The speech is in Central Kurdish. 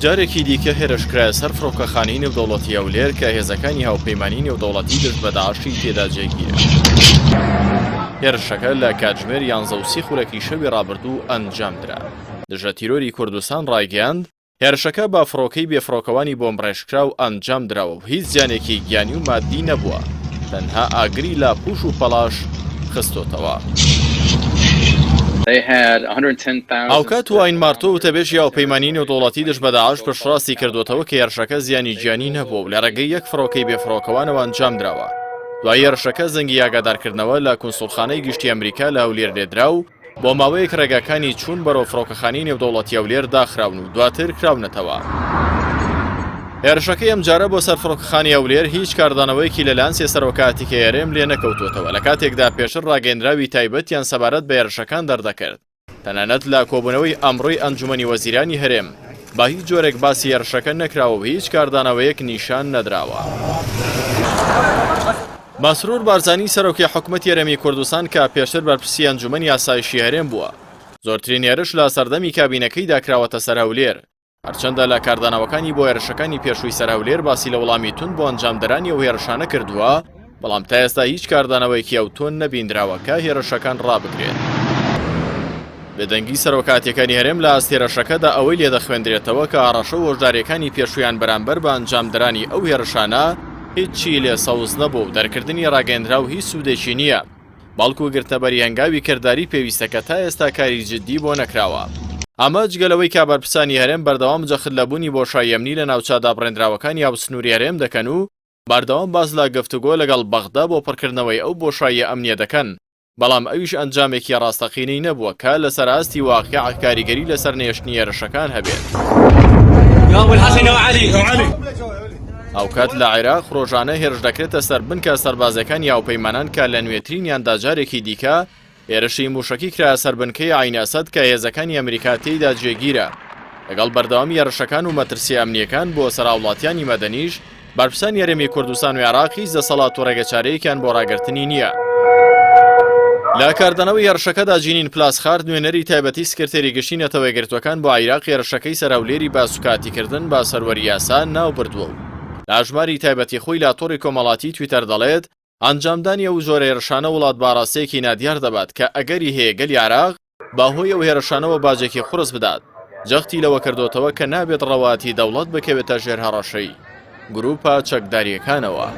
جارێکی دیکە هێرشکرایە سەر فڕۆکەخانەی نێودەوڵەتی هەولێر کە هێزەکانی هاوپەیمانی نێودەوڵەتی دەست بە داعشی تێدا جێگیرە. هێرشەکە لە کاتژمێر 11:30 خولەکی شەوی ڕابردوو ئەنجامدرا. دژە تیرۆری کوردستان ڕایگەیاند هێرشەکە با فڕۆکەی بێفڕۆکەوانی بۆمبڕێژکراو ئەنجام دراوە و هیچ زیانێکی گیانی و مادی نەبووە، تەنها ئاگری لا پوش و پەلاش خستۆتەوە. ئاوکات واین مارتۆ وتەبێژی هاوپەیمانی نێودەوڵەتی دژ بە داعش پشتڕاستی کردوتەوە کە هێرشەکە زیانی گیانی نەبووە و لە ڕێگەی یەک فڕۆکەی بێفڕۆکەوانەوە ئەنجام دراوە. دوای هێرشەکە زەنگی ئاگادارکردنەوە لە کونسوڵخانەی گشتی ئەمریکا لە هەولێر لێدرا و بۆ ماوەیەک ڕێگاکانی چوون بەرەو فڕۆکەخانەی نێودەوڵەتی هەولێر داخراون و دواتر کراونەتەوە. هێرشەکەی ئەمجارە بۆ سەر فڕۆکەخانی هەولێر هیچ کاردانەوەیەکی لەلایەن سێسەرۆکاتیکە هێرێم لێ نەکەوتوتەوە، لە کاتێکدا پێشتر ڕاگەیەندراوی تایبەتیان سەبارەت بە هێرشەکان دەردەکرد. تەنانەت لە کۆبوونەوەی ئەمڕۆی ئەنجومەنی وەزیرانی هەرێم با هیچ جۆرێک باسی هێرشەکە نەکراوە و هیچ کاردانەوەیەک نیشان نەدراوە. مەسرور بارزانی سەرۆکی حکومەتی هەرێمی کوردستان کە پێشتر بەرپرسی ئەنجومەنی ئاسایشی هەرێم بووە، زۆرترین هێرش لە سەردەمی کابینەکەیدا کراوەتە سەر هەولێر، هەرچەندە لە کاردانەوەکانی بۆ هێرشەکانی پێشووی سەر هەولێر باسی لە وەڵامی تون بۆ ئەنجامدەرانی ئەو هێرشانە کردووە، بەڵام تا ئێستا هیچ کاردانەوەیەکی ئەو تۆن نەبیندراوە کە هێرشەکان ڕابگرێت. بێدەنگی سەرۆکاتیەکانی هەرێم لە ئاستێرەشەکەدا ئەوەی لێدەخوێندرێتەوە کە ئاڕەشە و هۆژداریەکانی پێشوویان بەرامبەر بە ئەنجامدەرانی ئەو هێرشانە هیچی لێ سەوز نەبوو و دەرکردنی ڕاگەیەندرا و هیچ سوودێکی نییە، بەڵکو گرتەبەری هەنگاوی کردداری پێویستەکە تا ئێستا کاری جددی بۆ نەکراوە. ئەمە جگەلەوەی کابرپرسانی هەرێم بەردەوام جەخت لەبوونی بۆشایی ئەمنی لە ناوچە دابڕێنراوەکانی هاوسنووری هەرێم دەکەن و بەردەوام باز لە گفتوگۆ لەگەڵ بەغدا بۆ پڕکردنەوەی ئەو بۆشاییە ئەمنیە دەکەن، بەڵام ئەویش ئەنجامێکی ڕاستەقینەی نەبووە کە لەسەر ئاستی واقیع کاریگەری لەسەر نێشتنی هێرشەکان هەبێت. ئەوکات لە عێراق ڕۆژانە هێرش دەکرێتە سەر بنکە سەربازەکانی هاوپەیمانان کە لە نوێترینیاندا جارێکی دیکە هێرشی موشکی کرایە سەر بنکەی عین ئەسەد کە هێزەکانی ئەمریکا تێیدا جێگیرە. لەگەڵ بەردەوامی هێرشەکان و مەترسی ئەمنیەکان بۆ سەرهاوڵاتیانی مەدەنیش بەرپرسانی هەرێمی کوردستان و عێراق هیچ دەسەڵات و ڕێگەچارەیەکیان بۆ ڕاگررتنی نییە. لە کاردانەوەی هێرشەکەدا جینین پلاسخارد نوێنەری تایبەتی سکرتێری گشتی نەتەوە یەکگرتوەکان بۆ عێراق هێرشەکەی سەر هەولێری باسوکاتیکردن با سەروەری یاسا ناو بردووە و لە ئەژماری تایبەتی خۆی لە تۆڕی کۆمەڵاتی تویتەر دەڵێت ئەنجامدانی ئەو جۆرە هێرشانە وڵات باڕاستەیەکی نادیار دەبات کە ئەگەری هەیە گەلی عێراق باهۆی ئەو هێرشانەوە باجێکی قورس بدات، جەختی لەوە کردوتەوە کە نابێت ڕەواتی دەوڵەت بکەوێتە ژێر هەڕەشەی گروپە چەکداریەکانەوە.